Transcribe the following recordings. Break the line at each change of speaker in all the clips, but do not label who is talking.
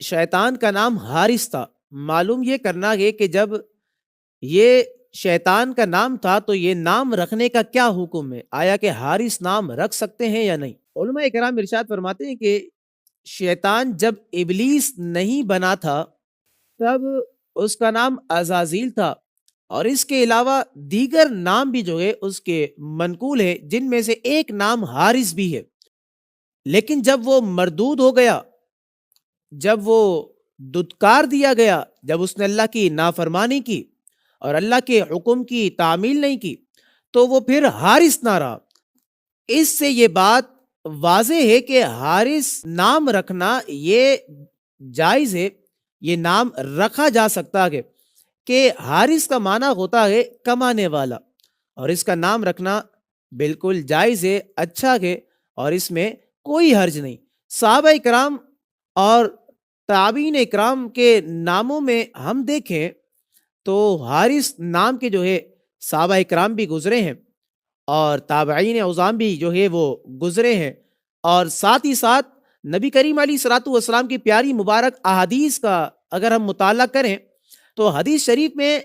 شیطان کا نام حارث تھا۔ معلوم یہ کرنا ہے کہ جب یہ شیطان کا نام تھا تو یہ نام رکھنے کا کیا حکم ہے؟ آیا کہ حارث نام رکھ سکتے ہیں یا نہیں؟ علماء کرام ارشاد فرماتے ہیں کہ شیطان جب ابلیس نہیں بنا تھا تب اس کا نام عزازیل تھا، اور اس کے علاوہ دیگر نام بھی جو ہے اس کے منقول ہے، جن میں سے ایک نام حارث بھی ہے۔ لیکن جب وہ مردود ہو گیا، جب وہ دتکار دیا گیا، جب اس نے اللہ کی نافرمانی کی اور اللہ کے حکم کی تعمیل نہیں کی، تو وہ پھر حارث نہ رہا۔ اس سے یہ بات واضح ہے کہ حارث نام رکھنا یہ جائز ہے، یہ نام رکھا جا سکتا ہے کہ حارث کا معنی ہوتا ہے کمانے والا، اور اس کا نام رکھنا بالکل جائز ہے، اچھا ہے، اور اس میں کوئی حرج نہیں۔ صحابہ کرام اور تابعین کرام کے ناموں میں ہم دیکھیں تو حارث نام کے جو ہے صحابہ کرام بھی گزرے ہیں، اور تابعین عظام بھی جو ہے وہ گزرے ہیں، اور ساتھ ہی ساتھ نبی کریم علیہ الصلوۃ والسلام کی پیاری مبارک احادیث کا اگر ہم مطالعہ کریں تو حدیث شریف میں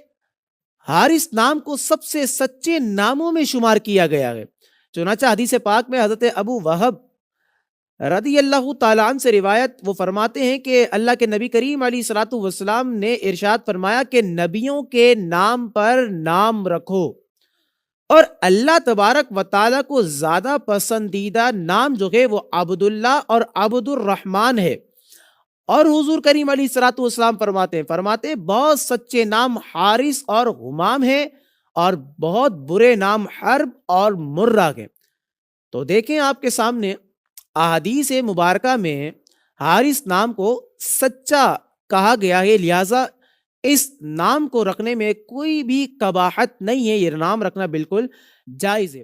حارث نام کو سب سے سچے ناموں میں شمار کیا گیا ہے۔ چنانچہ حدیث پاک میں حضرت ابو وہب رضی اللہ تعالیٰ عنہ سے روایت، وہ فرماتے ہیں کہ اللہ کے نبی کریم علیہ الصلوۃ والسلام نے ارشاد فرمایا کہ نبیوں کے نام پر نام رکھو، اور اللہ تبارک و تعالیٰ کو زیادہ پسندیدہ نام جو ہے وہ عبداللہ اور عبد الرحمن ہے۔ اور حضور کریم علیہ الصلوۃ والسلام فرماتے ہیں بہت سچے نام حارث اور حمام ہیں، اور بہت برے نام حرب اور مرہ ہیں۔ تو دیکھیں آپ کے سامنے احادیث مبارکہ میں حارث نام کو سچا کہا گیا ہے، لہذا اس نام کو رکھنے میں کوئی بھی قباحت نہیں ہے، یہ نام رکھنا بالکل جائز ہے۔